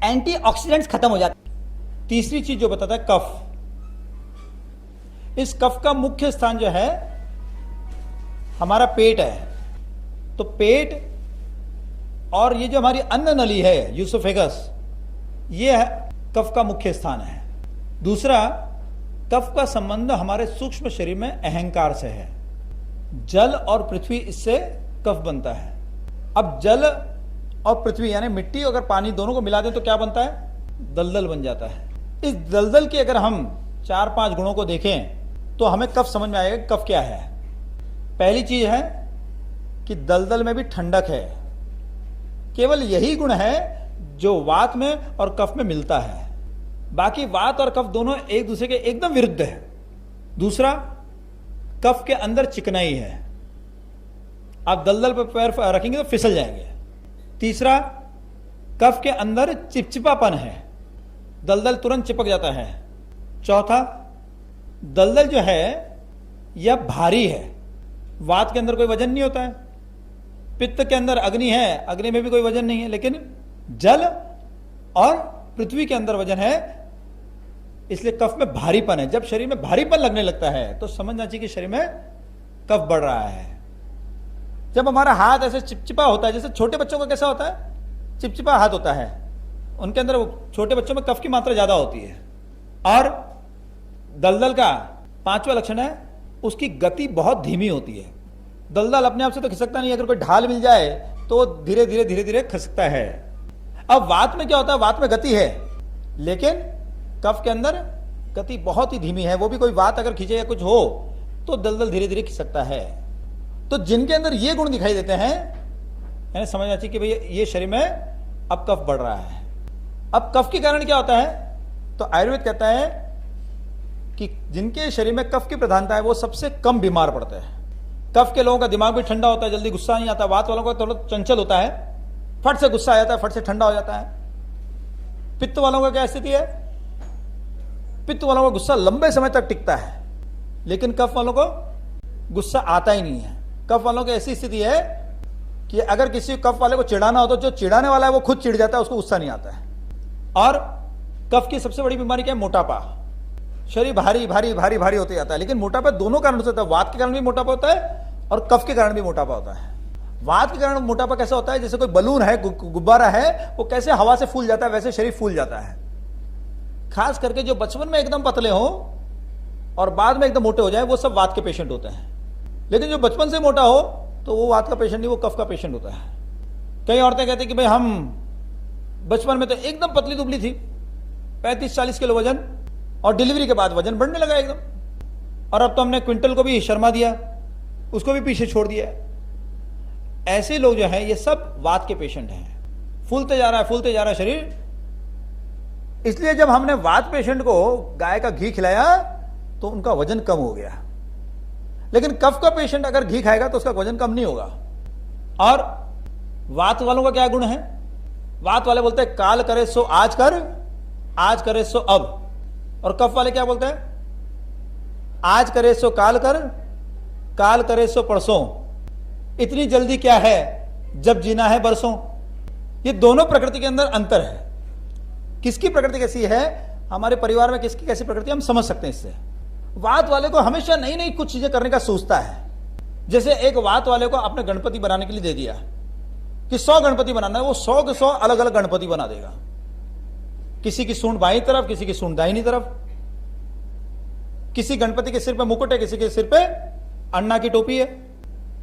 Antioxidants खत्म हो जाते। तीसरी चीज जो बताता है कफ। इस कफ का मुख्य स्थान जो है हमारा पेट है। तो पेट और ये जो हमारी अन्न नली है यूसोफेगस, ये कफ का मुख्य स्थान है। दूसरा, कफ का संबंध हमारे सूक्ष्म शरीर में अहंकार से है। जल और पृथ्वी, इससे कफ बनता है। अब जल और पृथ्वी यानी मिट्टी अगर पानी दोनों को मिला दें तो क्या बनता है? दलदल बन जाता है। इस दलदल के अगर हम 4-5 गुणों को देखें तो हमें कफ समझ में आएगा कि कफ क्या है। पहली चीज है कि दलदल में भी ठंडक है। केवल यही गुण है जो वात में और कफ में मिलता है। बाकी वात और कफ दोनों एक दूसरे के एकदम विरुद्ध है। दूसरा, कफ के अंदर चिकनाई है। आप दलदल पर पैर रखेंगे तो फिसल जाएंगे। तीसरा, कफ के अंदर चिपचिपापन है, दलदल तुरंत चिपक जाता है। चौथा, दलदल जो है यह भारी है। वात के अंदर कोई वजन नहीं होता है, पित्त के अंदर अग्नि है, अग्नि में भी कोई वजन नहीं है, लेकिन जल और पृथ्वी के अंदर वजन है, इसलिए कफ में भारीपन है। जब शरीर में भारीपन लगने लगता है तो समझना चाहिए कि शरीर में कफ बढ़ रहा है। जब हमारा हाथ ऐसे चिपचिपा होता है, जैसे छोटे बच्चों का कैसा होता है, चिपचिपा हाथ होता है, उनके अंदर छोटे बच्चों में कफ की मात्रा ज्यादा होती है। और दलदल का 5वां लक्षण है उसकी गति बहुत धीमी होती है। दलदल अपने आप से तो खिसकता नहीं, अगर कोई ढाल मिल जाए तो धीरे धीरे धीरे धीरे खिसकता है। अब वात में क्या होता है? वात में गति है, लेकिन कफ के अंदर गति बहुत ही धीमी है। वो भी कोई वात अगर खींचे या कुछ हो तो दलदल धीरे धीरे खिसकता है। तो जिनके अंदर ये गुण दिखाई देते हैं, यानी समझना चाहिए कि भाई ये शरीर में अब कफ बढ़ रहा है। अब कफ के कारण क्या होता है? तो आयुर्वेद कहता है कि जिनके शरीर में कफ की प्रधानता है वो सबसे कम बीमार पड़ते हैं। कफ के लोगों का दिमाग भी ठंडा होता है, जल्दी गुस्सा नहीं आता। वात वालों का थोड़ा चंचल होता है, फट से गुस्सा आ जाता है, फट से ठंडा हो जाता है। पित्त वालों का क्या स्थिति है? पित्त वालों का गुस्सा लंबे समय तक टिकता है, लेकिन कफ वालों को गुस्सा आता ही नहीं है। कफ वालों की ऐसी स्थिति है कि अगर किसी कफ वाले को चिढ़ाना हो तो जो चिढ़ाने वाला है वो खुद चिढ़ जाता है, उसको गुस्सा नहीं आता है। और कफ की सबसे बड़ी बीमारी क्या है? मोटापा। शरीर भारी भारी भारी भारी होते जाता है। लेकिन मोटापा दोनों कारण से होता है, वात के कारण भी मोटापा होता है और कफ के कारण भी मोटापा होता है। वात के कारण मोटापा कैसा होता है? जैसे कोई बलून है, गुब्बारा है, वो कैसे हवा से फूल जाता है वैसे शरीर फूल जाता है। खास करके जो बचपन में एकदम पतले हो और बाद में एकदम मोटे हो जाए वो सब वात के पेशेंट होते हैं। लेकिन जो बचपन से मोटा हो तो वो वात का पेशेंट नहीं, वो कफ का पेशेंट होता है। कई औरतें कहती कि भाई हम बचपन में तो एकदम पतली दुबली थी, 35-40 किलो वजन, और डिलीवरी के बाद वजन बढ़ने लगा एकदम, और अब तो हमने क्विंटल को भी शर्मा दिया, उसको भी पीछे छोड़ दिया। ऐसे लोग जो हैं ये सब वात के पेशेंट हैं। फूलते जा रहा है, फूलते जा रहा है शरीर। इसलिए जब हमने वात पेशेंट को गाय का घी खिलाया तो उनका वजन कम हो गया। लेकिन कफ का पेशेंट अगर घी खाएगा तो उसका वजन कम नहीं होगा। और वात वालों का क्या गुण है? वात वाले बोलते हैं काल करे सो आज कर, आज करे सो अब। और कफ वाले क्या बोलते हैं? आज करे सो काल कर, काल करे सो परसों। इतनी जल्दी क्या है जब जीना है बरसों। ये दोनों प्रकृति के अंदर अंतर है। किसकी प्रकृति कैसी है, हमारे परिवार में किसकी कैसी प्रकृति, हम समझ सकते हैं इससे। वात वाले को हमेशा नई नई कुछ चीजें करने का सोचता है। जैसे एक वात वाले को आपने गणपति बनाने के लिए दे दिया कि 100 गणपति बनाना है, वो 100 के 100 अलग अलग गणपति बना देगा। किसी की सूंड बाईं तरफ, किसी की सूंड दाहिनी तरफ। किसी गणपति के सिर पे मुकुट है, किसी के सिर पे अन्ना की टोपी है।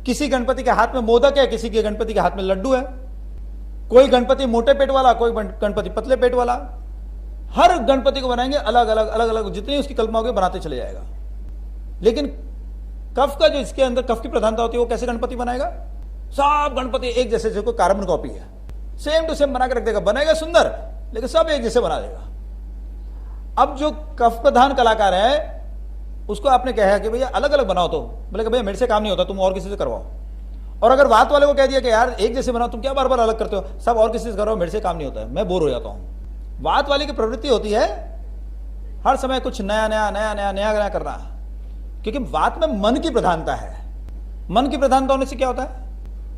किसी गणपति के हाथ में मोदक है, किसी के गणपति के हाथ में लड्डू है। कोई गणपति मोटे पेट वाला, कोई गणपति पतले पेट वाला। हर गणपति को बनाएंगे अलग अलग अलग अलग, जितनी उसकी कल्पना होगी बनाते चले जाएगा। लेकिन कफ का जो इसके अंदर कफ की प्रधानता होती है, वो कैसे गणपति बनाएगा? सब गणपति एक जैसे, जो कार्बन कॉपी है, सेम टू सेम बना के रख देगा। बनाएगा सुंदर, लेकिन सब एक जैसे बना देगा। अब जो कफ प्रधान कलाकार है उसको आपने कहा कि भैया अलग अलग बनाओ, तो बोले भैया मेरे से काम नहीं होता, तुम और किसी से करवाओ। और अगर वात वाले को कह दिया कि यार एक जैसे बनाओ, तुम क्या बार बार अलग करते हो, सब और किसी से करो, मेरे से काम नहीं होता है, मैं बोर हो जाता हूं। वात वाले की प्रवृत्ति होती है हर समय कुछ नया नया नया नया नया नया करना, क्योंकि वात में मन की प्रधानता है। मन की प्रधानता होने से क्या होता है?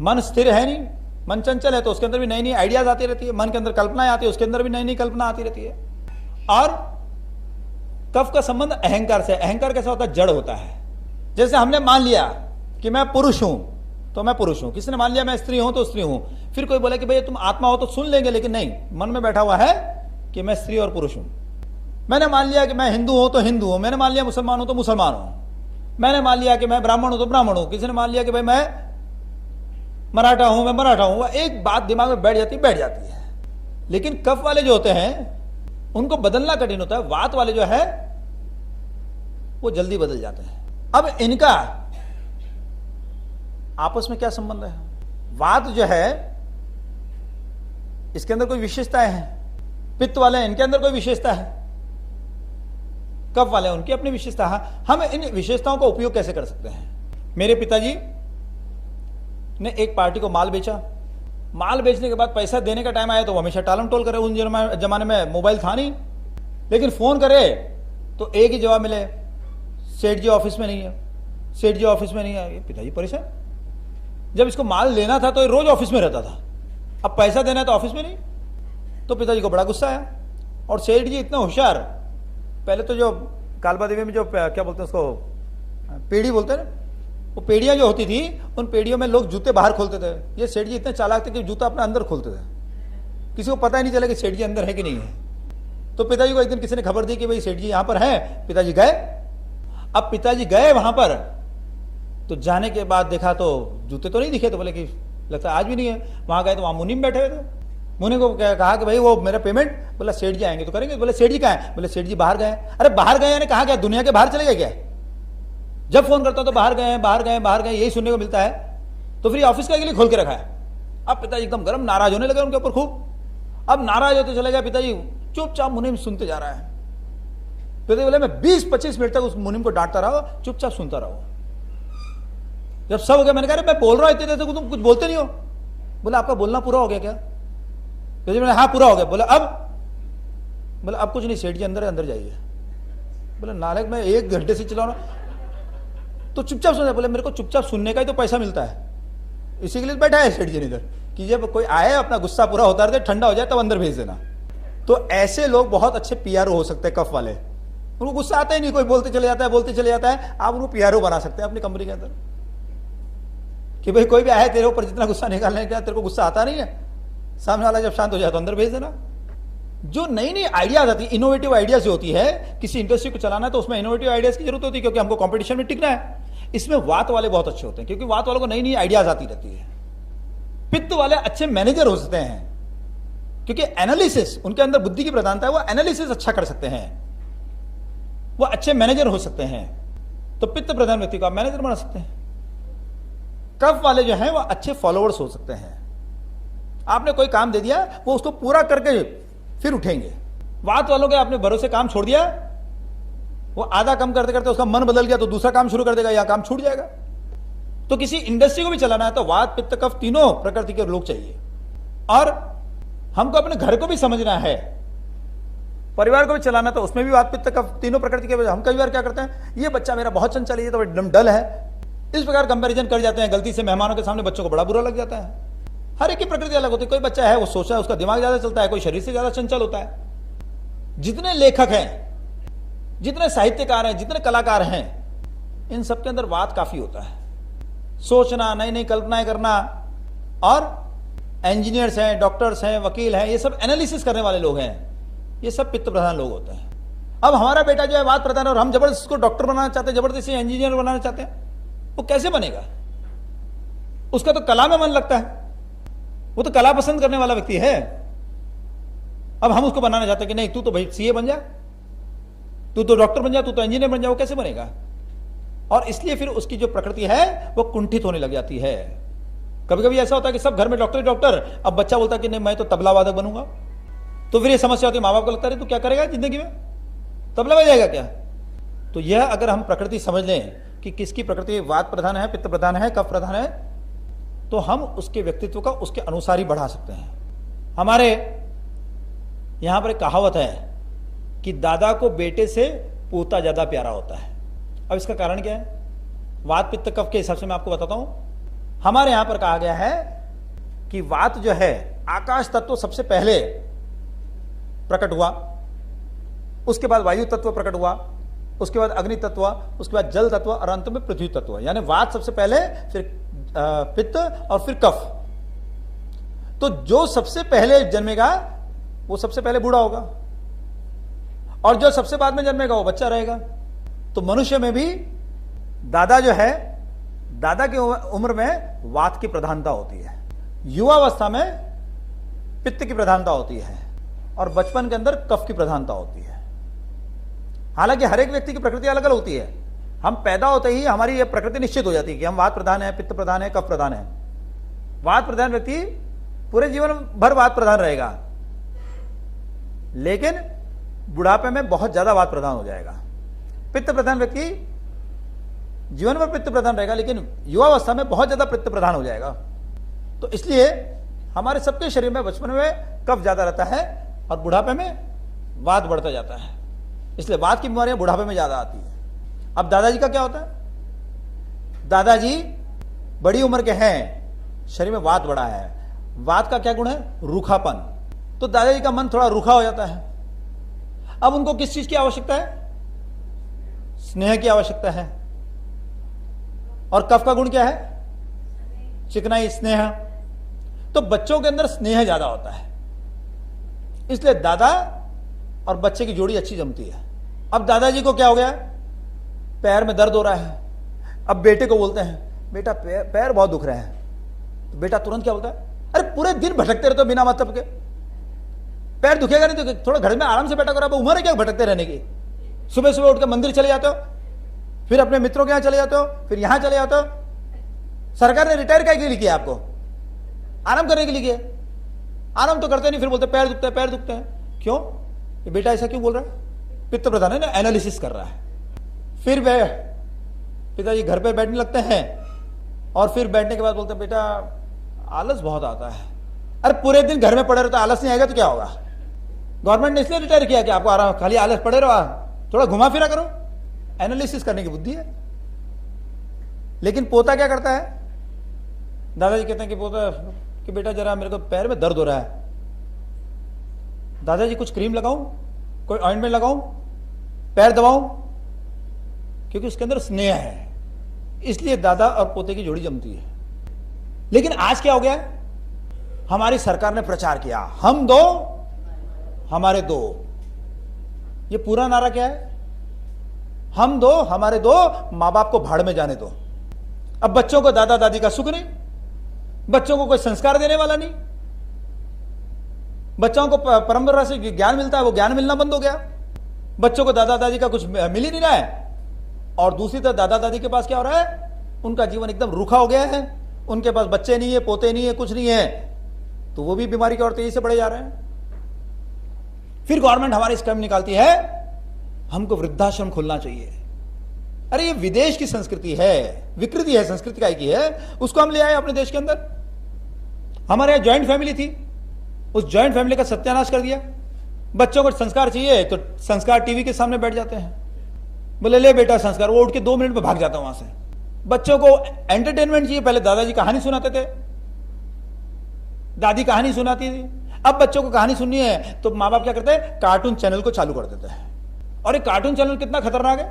मन स्थिर है नहीं, मन चंचल है तो उसके अंदर भी नई नई आइडियाज आती रहती है, मन के अंदर कल्पनाएं आती है, उसके अंदर भी नई नई कल्पना आती रहती है। और कफ का संबंध अहंकार से। अहंकार कैसा होता है? जड़ होता है। जैसे हमने मान लिया कि मैं पुरुष हूं तो मैं पुरुष हूं, किसी ने मान लिया मैं स्त्री हूं तो स्त्री हूं, फिर कोई बोले कि भाई तुम आत्मा हो तो सुन लेंगे, लेकिन नहीं, मन में बैठा हुआ है कि मैं स्त्री और पुरुष हूं। मैंने मान लिया कि मैं हिंदू हूं तो हिंदू हूं, मैंने मान लिया मुसलमान हूं तो मुसलमान हूं, मैंने मान लिया कि मैं ब्राह्मण हूं तो ब्राह्मण हूं, किसी ने मान लिया कि भाई मैं मराठा हूं, मैं मराठा हूं। एक बात दिमाग में बैठ जाती है। लेकिन कफ वाले जो होते हैं उनको बदलना कठिन होता है, वात वाले जो है वो जल्दी बदल जाते हैं। अब इनका आपस में क्या संबंध है? वात जो है इसके अंदर कोई विशेषताएं हैं, पित्त वाले इनके अंदर कोई विशेषता है, कफ वाले उनकी अपनी विशेषता है। हम इन विशेषताओं का उपयोग कैसे कर सकते हैं? मेरे पिताजी ने एक पार्टी को माल बेचा, माल बेचने के बाद पैसा देने का टाइम आया तो वो हमेशा टालम टोल करे। उन जमाने में मोबाइल था नहीं, लेकिन फोन करे तो एक ही जवाब मिले, सेठ जी ऑफिस में नहीं है, सेठ जी ऑफिस में नहीं है। ये पिताजी परेशान। जब इसको माल लेना था तो ये रोज ऑफिस में रहता था, अब पैसा देना है तो ऑफिस में नहीं। तो पिताजी को बड़ा गुस्सा आया। और सेठ जी इतना होशियार, पहले तो जो कालबा देवी में जो क्या बोलते हैं उसको, पेड़ी बोलते हैं ना, वो पेड़ियां जो होती थी उन पेड़ियों में लोग जूते बाहर खोलते थे। ये सेठ जी इतने चालाक थे कि जूता अपने अंदर खोलते थे, किसी को पता ही नहीं चला कि सेठ जी अंदर है कि नहीं है। तो पिताजी को एक दिन किसी ने खबर दी कि भाई सेठ जी यहां पर है। पिताजी गए। अब पिताजी गए वहां पर तो जाने के बाद देखा तो जूते तो नहीं दिखे, तो बोले कि लगता आज भी नहीं है। वहां गए तो वहां मुनीम बैठे हुए थे। मुनि को कहा कि भाई वो मेरा पेमेंट, बोला सेठ जी आएंगे तो करेंगे। बोले सेठ जी कहाँ है? बोले सेठ जी बाहर गए। अरे बाहर गए यानी कहाँ गए? दुनिया के बाहर चले गए क्या? जब फोन करता तो बाहर गए बाहर गए बाहर गए यही सुनने को मिलता है, तो फिर ऑफिस का के लिए खोल के रखा है। अब पिताजी एकदम गर्म, नाराज होने लगे उनके ऊपर खूब। अब नाराज होते चले गए पिताजी, चुपचाप मुनीम सुनते जा रहा है। पिताजी बोले मैं 20-25 मिनट तक उस मुनीम को डांटता रहा, चुपचाप सुनता रहो। जब सब हो गया मैंने कहा मैं बोल रहा हूं इतने देर से तुम कुछ बोलते नहीं हो। बोले आपका बोलना पूरा हो गया क्या? पिताजी मैंने हाँ पूरा हो गया। बोले अब? बोले अब कुछ नहीं, सेठ जी अंदर अंदर जाइए। बोले नालायक, मैं 1 घंटे से चला रहा हूं तो चुपचाप सुन। बोले मेरे को चुपचाप सुनने का ही तो पैसा मिलता है, इसी के लिए बैठा है सेठ जी इधर कि जब कोई आए अपना गुस्सा पूरा होता रहे, ठंडा हो जाए तब अंदर भेज देना। तो ऐसे लोग बहुत अच्छे पीआरओ हो सकते हैं, कफ वाले। उनको गुस्सा आता ही नहीं, कोई बोलते चले जाता है बोलते चले जाता है, आप उनको पीआरओ बना सकते हैं अपनी कंपनी के अंदर कि भाई कोई भी आए तेरे ऊपर जितना गुस्सा निकालने का, तेरे को गुस्सा आता नहीं है, सामने वाला जब शांत हो जाए तो अंदर भेज देना। जो नई नई आइडियाज आती है, इनोवेटिव आइडियाज जो होती है, किसी इंडस्ट्री को चलाना है तो उसमें इनोवेटिव आइडियाज की जरूरत होती है, क्योंकि हमको कंपटीशन में टिकना है। इसमें वात वाले बहुत अच्छे होते हैं, क्योंकि वात वालों को नई नई आइडियाज आती रहती है। पित्त वाले अच्छे मैनेजर हो सकते हैं, क्योंकि एनालिसिस उनके अंदर बुद्धि की प्रधानता है, वो एनालिसिस अच्छा कर सकते हैं, वो अच्छे मैनेजर हो सकते हैं। तो पित्त प्रधान व्यक्ति को आप मैनेजर बना सकते हैं। कफ वाले जो हैं वो अच्छे फॉलोअर्स हो सकते हैं। आपने कोई काम दे दिया वो उसको पूरा करके फिर उठेंगे। वात वालों के आपने भरोसे काम छोड़ दिया, वो आधा काम करते करते उसका मन बदल गया तो दूसरा काम शुरू कर देगा, या काम छूट जाएगा। तो किसी इंडस्ट्री को भी चलाना है तो वात पित्त कफ तीनों प्रकृति के लोग चाहिए। और हमको अपने घर को भी समझना है, परिवार को भी चलाना, तो उसमें भी वात पित्त कफ तीनों प्रकृति के। हम कई बार क्या करते हैं, ये बच्चा मेरा बहुत चंचल है, ये तो एकदम डल है, इस प्रकार कंपैरिजन कर जाते हैं। गलती से मेहमानों के सामने बच्चों को बड़ा बुरा लग जाता है। हर एक की प्रकृति अलग होती है। कोई बच्चा है वो सोचा है, उसका दिमाग ज्यादा चलता है, कोई शरीर से ज्यादा चंचल होता है। जितने लेखक हैं, जितने साहित्यकार हैं, जितने कलाकार हैं, इन सबके अंदर वात काफी होता है। सोचना, नई नई कल्पनाएं करना। और इंजीनियर्स हैं, डॉक्टर्स हैं, वकील हैं, ये सब एनालिसिस करने वाले लोग हैं, ये सब पित्त प्रधान लोग होते हैं। अब हमारा बेटा जो है वात प्रधान है और हम जबरदस्ती उसको डॉक्टर बनाना चाहते हैं, जबरदस्ती इंजीनियर बनाना चाहते हैं, वो कैसे बनेगा? उसका तो कला में मन लगता है, वो तो कला पसंद करने वाला व्यक्ति है। अब हम उसको बनाना चाहते हैं कि नहीं तू तो भाई सीए बन जा, तू तो डॉक्टर बन जा, तू तो इंजीनियर बन जा, वो कैसे बनेगा? और इसलिए फिर उसकी जो प्रकृति है वो कुंठित होने लग जाती है। कभी कभी ऐसा होता है कि सब घर में डॉक्टर डॉक्टर, अब बच्चा बोलता है कि नहीं मैं तो तबला वादक बनूंगा। तो फिर ये समस्या होती है, माँ बाप को लगता है तू क्या करेगा जिंदगी में, तबला बजाएगा क्या? तो यह अगर हम प्रकृति समझ लें कि किसकी प्रकृति वात प्रधान है, पित्त प्रधान है, कफ प्रधान है, तो हम उसके व्यक्तित्व का उसके अनुसार ही बढ़ा सकते हैं। हमारे यहां पर एक कहावत है कि दादा को बेटे से पोता ज्यादा प्यारा होता है। अब इसका कारण क्या है? वात पित्त कफ के हिसाब से मैं आपको बताता हूं। हमारे यहां पर कहा गया है कि वात जो है आकाश तत्व सबसे पहले प्रकट हुआ, उसके बाद वायु तत्व प्रकट हुआ, उसके बाद अग्नि तत्व, उसके बाद जल तत्व और अंत में पृथ्वी तत्व। यानी वात सबसे पहले, फिर पित्त और फिर कफ। तो जो सबसे पहले जन्मेगा वो सबसे पहले बूढ़ा होगा, और जो सबसे बाद में जन्मेगा वो बच्चा रहेगा। तो मनुष्य में भी दादा जो है, दादा की उम्र में वात की प्रधानता होती है, युवावस्था में पित्त की प्रधानता होती है, और बचपन के अंदर कफ की प्रधानता होती है। हालांकि हर एक व्यक्ति की प्रकृति अलग अलग होती है। हम पैदा होते ही हमारी यह प्रकृति निश्चित हो जाती है कि हम वात प्रधान है, पित्त प्रधान है, कफ प्रधान है। वात प्रधान व्यक्ति पूरे जीवन भर वात प्रधान रहेगा, लेकिन बुढ़ापे में बहुत ज्यादा वात प्रधान हो जाएगा। पित्त प्रधान व्यक्ति जीवन भर पित्त प्रधान रहेगा, लेकिन युवावस्था में बहुत ज्यादा पित्त प्रधान हो जाएगा। तो इसलिए हमारे सबके शरीर में बचपन में कफ ज्यादा रहता है और बुढ़ापे में वात बढ़ता जाता है। इसलिए वात की बीमारियां बुढ़ापे में ज्यादा आती है। अब दादाजी का क्या होता है? दादाजी बड़ी उम्र के हैं, शरीर में वात बढ़ा है। वात का क्या गुण है? रूखापन। तो दादाजी का मन थोड़ा रूखा हो जाता है। अब उनको किस चीज की आवश्यकता है? स्नेह की आवश्यकता है। और कफ का गुण क्या है? चिकनाई, स्नेह। तो बच्चों के अंदर स्नेह ज्यादा होता है, इसलिए दादा और बच्चे की जोड़ी अच्छी जमती है। अब दादाजी को क्या हो गया? पैर में दर्द हो रहा है। अब बेटे को बोलते हैं, बेटा पैर बहुत दुख रहे हैं। तो बेटा तुरंत क्या बोलता है? अरे पूरे दिन भटकते रहते हो बिना मतलब के, पैर दुखेगा नहीं तो थोड़ा घर में आराम से बैठा करो। अब उम्र है क्या भटकते रहने की? सुबह सुबह उठ के मंदिर चले जाते हो, फिर अपने मित्रों के यहां चले जाते हो, फिर यहां चले जाते हो। सरकार ने रिटायर क्या के लिए किया? आपको आराम करने के लिए किया। आराम तो करते नहीं, फिर बोलते पैर दुखते हैं, पैर दुखते हैं। क्यों? ये बेटा ऐसा क्यों बोल रहा है? पित्त प्रधान है ना, एनालिसिस कर रहा है। फिर वे पिताजी घर पे बैठने लगते हैं, और फिर बैठने के बाद बोलते हैं, बेटा आलस बहुत आता है। अरे पूरे दिन घर में पड़े रहो तो आलस नहीं आएगा तो क्या होगा? गवर्नमेंट ने इसलिए रिटायर किया कि आपको आराम, खाली आलस पड़े रहो, थोड़ा घुमा फिरा करो। एनालिसिस करने की बुद्धि है। लेकिन पोता क्या करता है? दादाजी कहते हैं कि पोता कि बेटा जरा मेरे को पैर में दर्द हो रहा है। दादाजी कुछ क्रीम लगाऊं, कोई ऑइंटमेंट लगाऊं, पैर दबाऊं? क्योंकि उसके अंदर स्नेह है, इसलिए दादा और पोते की जोड़ी जमती है। लेकिन आज क्या हो गया? हमारी सरकार ने प्रचार किया, हम दो हमारे दो। ये पूरा नारा क्या है? हम दो हमारे दो, मां बाप को भाड़ में जाने दो। अब बच्चों को दादा दादी का सुख नहीं, बच्चों को कोई संस्कार देने वाला नहीं। बच्चों को परंपरा से ज्ञान मिलता है, वो ज्ञान मिलना बंद हो गया। बच्चों को दादा दादी का कुछ मिल ही नहीं रहा है। और दूसरी तरफ दादा दादी के पास क्या हो रहा है? उनका जीवन एकदम रूखा हो गया है। उनके पास बच्चे नहीं है, पोते नहीं है, कुछ नहीं है, तो वो भी बीमारी की ओर तेजी से बढ़े जा रहे हैं। फिर गवर्नमेंट हमारी स्कीम निकालती है, हमको वृद्धाश्रम खोलना चाहिए। अरे ये विदेश की संस्कृति है, विकृति है, संस्कृति काय की है, उसको हम ले आए अपने देश के अंदर। हमारे यहां ज्वाइंट फैमिली थी, उस ज्वाइंट फैमिली का सत्यानाश कर दिया। बच्चों को संस्कार चाहिए तो संस्कार टीवी के सामने बैठ जाते हैं, बोले ले बेटा संस्कार, वो उठ के 2 मिनट में भाग जाता वहां से। बच्चों को एंटरटेनमेंट चाहिए, पहले दादाजी कहानी सुनाते थे, दादी कहानी सुनाती थी। अब बच्चों को कहानी सुननी है तो माँ बाप क्या करते हैं? कार्टून चैनल को चालू कर देते हैं। और ये कार्टून चैनल कितना खतरनाक है?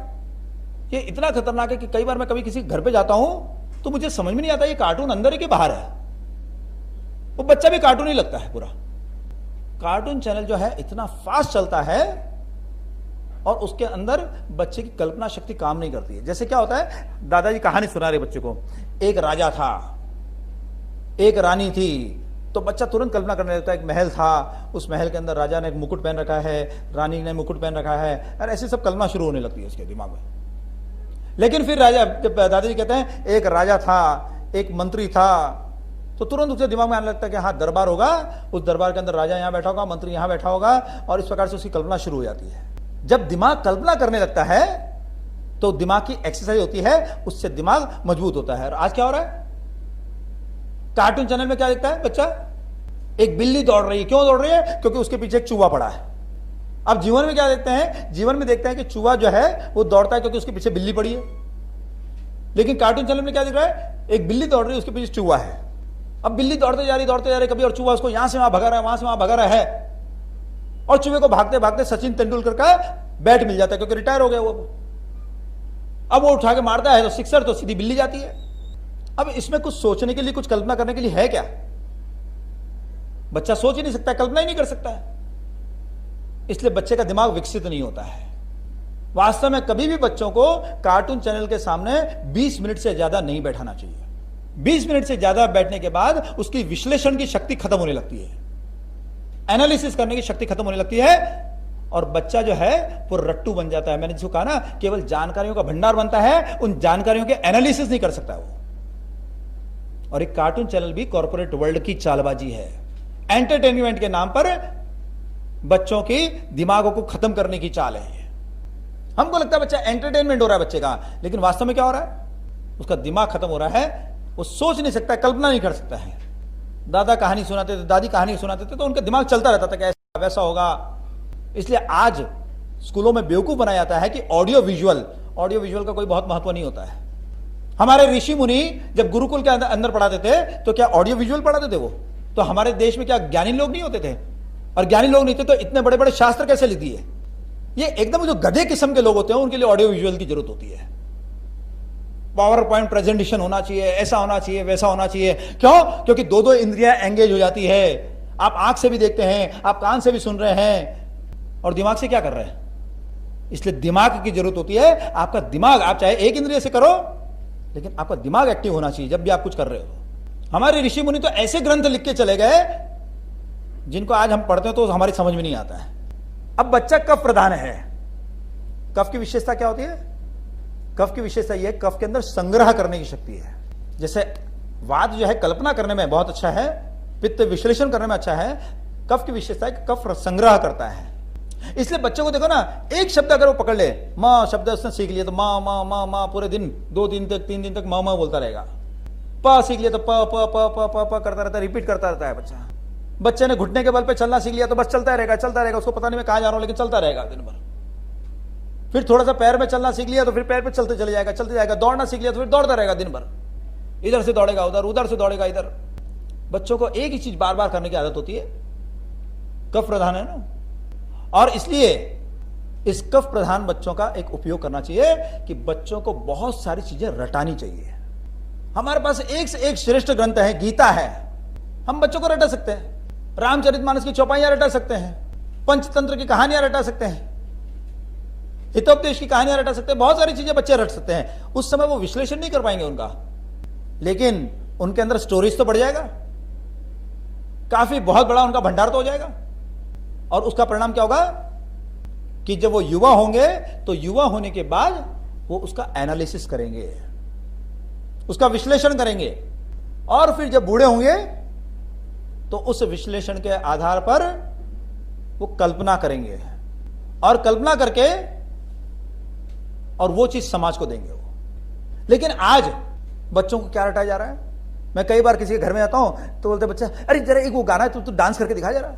ये इतना खतरनाक है कि कई बार मैं कभी किसी घर पे जाता हूं तो मुझे समझ में नहीं आता ये कार्टून अंदर है कि बाहर है। वो बच्चा भी कार्टून ही लगता है पूरा। कार्टून चैनल जो है इतना फास्ट चलता है और उसके अंदर बच्चे की कल्पना शक्ति काम नहीं करती है। जैसे क्या होता है, दादाजी कहानी सुना रहे बच्चे को, एक राजा था, एक रानी थी, तो बच्चा तुरंत कल्पना करने लगता है। एक महल था, उस महल के अंदर राजा ने एक मुकुट पहन रखा है, रानी ने मुकुट पहन रखा है, और ऐसी सब कल्पना शुरू होने लगती है उसके दिमाग में। लेकिन फिर राजा, दादाजी कहते हैं एक राजा था, एक मंत्री था, तो तुरंत उसके दिमाग में आने लगता है कि हाँ दरबार होगा, उस दरबार के अंदर राजा यहाँ बैठा होगा, मंत्री यहाँ बैठा होगा, और इस प्रकार से उसकी कल्पना शुरू हो जाती है। जब दिमाग कल्पना करने लगता है तो दिमाग की एक्सरसाइज होती है, उससे दिमाग मजबूत होता है। और आज क्या हो रहा है? कार्टून चैनल में क्या देखता है बच्चा? एक बिल्ली दौड़ रही है। क्यों दौड़ रही है? क्योंकि उसके पीछे एक चूहा पड़ा है। अब जीवन में क्या देखते हैं? जीवन में देखते हैं कि चूहा जो है वो दौड़ता है क्योंकि उसके पीछे बिल्ली पड़ी है। लेकिन कार्टून चैनल में क्या दिख रहा है? एक बिल्ली दौड़ रही है, उसके पीछे चूहा है। अब बिल्ली दौड़ते जा रही कभी, और चूहा उसको यहां से वहां भगा रहा है, वहां से वहां भगा रहा है, और चूहे को भागते भागते सचिन तेंदुलकर का बैट मिल जाता है, क्योंकि रिटायर हो गया वो। अब वो उठा के मारता है तो सिक्सर, तो सीधी बिल्ली जाती है। अब इसमें कुछ सोचने के लिए, कुछ कल्पना करने के लिए है क्या? बच्चा सोच ही नहीं सकता, कल्पना ही नहीं कर सकता है, इसलिए बच्चे का दिमाग विकसित नहीं होता है। वास्तव में कभी भी बच्चों को कार्टून चैनल के सामने 20 मिनट से ज्यादा नहीं बैठाना चाहिए। 20 मिनट से ज्यादा बैठने के बाद उसकी विश्लेषण की शक्ति खत्म होने लगती है, एनालिसिस करने की शक्ति खत्म होने लगती है, और बच्चा जो है वो रट्टू बन जाता है। मैंने जिसको कहा ना, केवल जानकारियों का भंडार बनता है, उन जानकारियों के एनालिसिस नहीं कर सकता वो। और एक कार्टून चैनल भी कॉर्पोरेट वर्ल्ड की चालबाजी है, एंटरटेनमेंट के नाम पर बच्चों की दिमागों को खत्म करने की चाल है। हमको लगता है बच्चा एंटरटेनमेंट हो रहा है बच्चे का, लेकिन वास्तव में क्या हो रहा है? उसका दिमाग खत्म हो रहा है, वो सोच नहीं सकता, कल्पना नहीं कर सकता है। दादा कहानी सुनाते थे, दादी कहानी सुनाते थे, तो उनका दिमाग चलता रहता था कि ऐसा वैसा होगा। इसलिए आज स्कूलों में बेवकूफ बनाया जाता है कि ऑडियो विजुअल का कोई बहुत महत्व नहीं होता है। हमारे ऋषि मुनि जब गुरुकुल के अंदर पढ़ाते थे तो क्या ऑडियो विजुअल पढ़ाते थे वो? तो हमारे देश में क्या ज्ञानी लोग नहीं होते थे? और ज्ञानी लोग नहीं थे तो इतने बड़े बड़े शास्त्र कैसे लिख दिए? ये एकदम जो गधे किस्म के लोग होते हैं उनके लिए ऑडियो विजुअल की जरूरत होती है। पावर पॉइंट प्रेजेंटेशन होना चाहिए, ऐसा होना चाहिए, वैसा होना चाहिए। क्यों? क्योंकि दो इंद्रियां एंगेज हो जाती है। आप आंख से भी देखते हैं, आप कान से भी सुन रहे हैं, और दिमाग से क्या कर रहे हैं? इसलिए दिमाग की जरूरत होती है। आपका दिमाग, आप चाहे एक इंद्रिय से करो, लेकिन आपका दिमाग एक्टिव होना चाहिए जब भी आप कुछ कर रहे हो। हमारे ऋषि मुनि तो ऐसे ग्रंथ लिख के चले गए जिनको आज हम पढ़ते हैं तो हमारी समझ में नहीं आता है। अब बच्चा कफ प्रधान है। कफ की विशेषता क्या होती है? कफ की विशेषता यह, कफ के अंदर संग्रह करने की शक्ति है। जैसे वात जो है कल्पना करने में बहुत अच्छा है, पित्त विश्लेषण करने में अच्छा है, कफ की विशेषता है कि कफ संग्रह करता है। इसलिए बच्चों को देखो ना, एक शब्द अगर वो पकड़ ले, माँ शब्द उसने सीख लिया तो माँ माँ माँ माँ पूरे दिन, 2 दिन तक 3 दिन तक माँ माँ बोलता रहेगा। प सीख लिया तो प प प प प प करता रहता है, रिपीट करता रहता है बच्चा। बच्चे ने घुटने के बल पे चलना सीख लिया तो बस चलता रहेगा, उसको पता नहीं मैं कहां जा रहा हूं, लेकिन चलता रहेगा दिन भर। फिर थोड़ा सा पैर में चलना सीख लिया तो फिर पैर पे चलते चले जाएगा। दौड़ना सीख लिया तो फिर दौड़ता रहेगा दिन भर, इधर से दौड़ेगा उधर, उधर से दौड़ेगा इधर। बच्चों को एक ही चीज बार बार करने की आदत होती है, कफ प्रधान है ना, और इसलिए इस कफ प्रधान बच्चों का एक उपयोग करना चाहिए कि बच्चों को बहुत सारी चीजें रटानी चाहिए। हमारे पास एक से एक श्रेष्ठ ग्रंथ है, गीता है, हम बच्चों को रटा सकते हैं। रामचरितमानस की चौपाइयां रटा सकते हैं, पंचतंत्र की कहानियां रटा सकते हैं, हितोपदेश की कहानियां रटा सकते हैं, बहुत सारी चीजें बच्चे रट सकते हैं। उस समय वो विश्लेषण नहीं कर पाएंगे उनका, लेकिन उनके अंदर स्टोरेज तो बढ़ जाएगा, काफी बहुत बड़ा उनका भंडार तो हो जाएगा। और उसका परिणाम क्या होगा कि जब वो युवा होंगे तो युवा होने के बाद वो उसका एनालिसिस करेंगे, उसका विश्लेषण करेंगे, और फिर जब बूढ़े होंगे तो उस विश्लेषण के आधार पर वो कल्पना करेंगे, और कल्पना करके और वो चीज समाज को देंगे वो। लेकिन आज बच्चों को क्या रटाया जा रहा है? मैं कई बार किसी के घर में आता हूं तो बोलते बच्चा, अरे जरा एक वो गाना है, तू डांस करके दिखा जरा,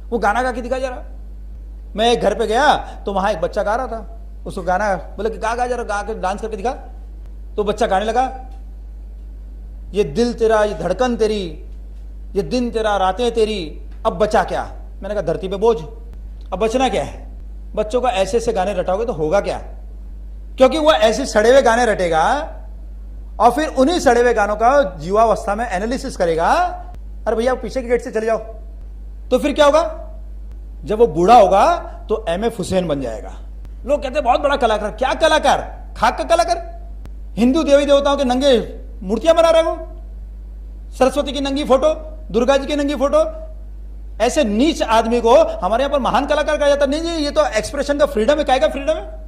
वो गाना गा के दिखा जरा। मैं एक घर पे गया तो वहां एक बच्चा गा रहा था, उसको गाना बोले कि गा जरा, गा के डांस करके दिखा। तो बच्चा गाने लगा, ये दिल तेरा, ये धड़कन तेरी, ये दिन तेरा, रातें तेरी, अब बचा क्या? मैंने कहा धरती पे बोझ। अब बचना क्या है? बच्चों को ऐसे ऐसे गाने रटाओगे तो होगा क्या? क्योंकि वो ऐसे सड़े हुए गाने रटेगा और फिर उन्हीं सड़े हुए गानों का युवावस्था में एनालिसिस करेगा। अरे भैया पीछे के गेट से चले जाओ, तो फिर क्या होगा? जब वो बूढ़ा होगा तो M.F. हुसैन बन जाएगा। लोग कहते हैं बहुत बड़ा कलाकार। क्या कलाकार? खाक का कलाकार। हिंदू देवी देवताओं के नंगे मूर्तियां बना रहे वो, सरस्वती की नंगी फोटो, दुर्गा जी की नंगी फोटो। ऐसे नीच आदमी को हमारे यहां पर महान कलाकार कहा जाता। नहीं जी, ये तो एक्सप्रेशन का फ्रीडम है। काय का फ्रीडम है?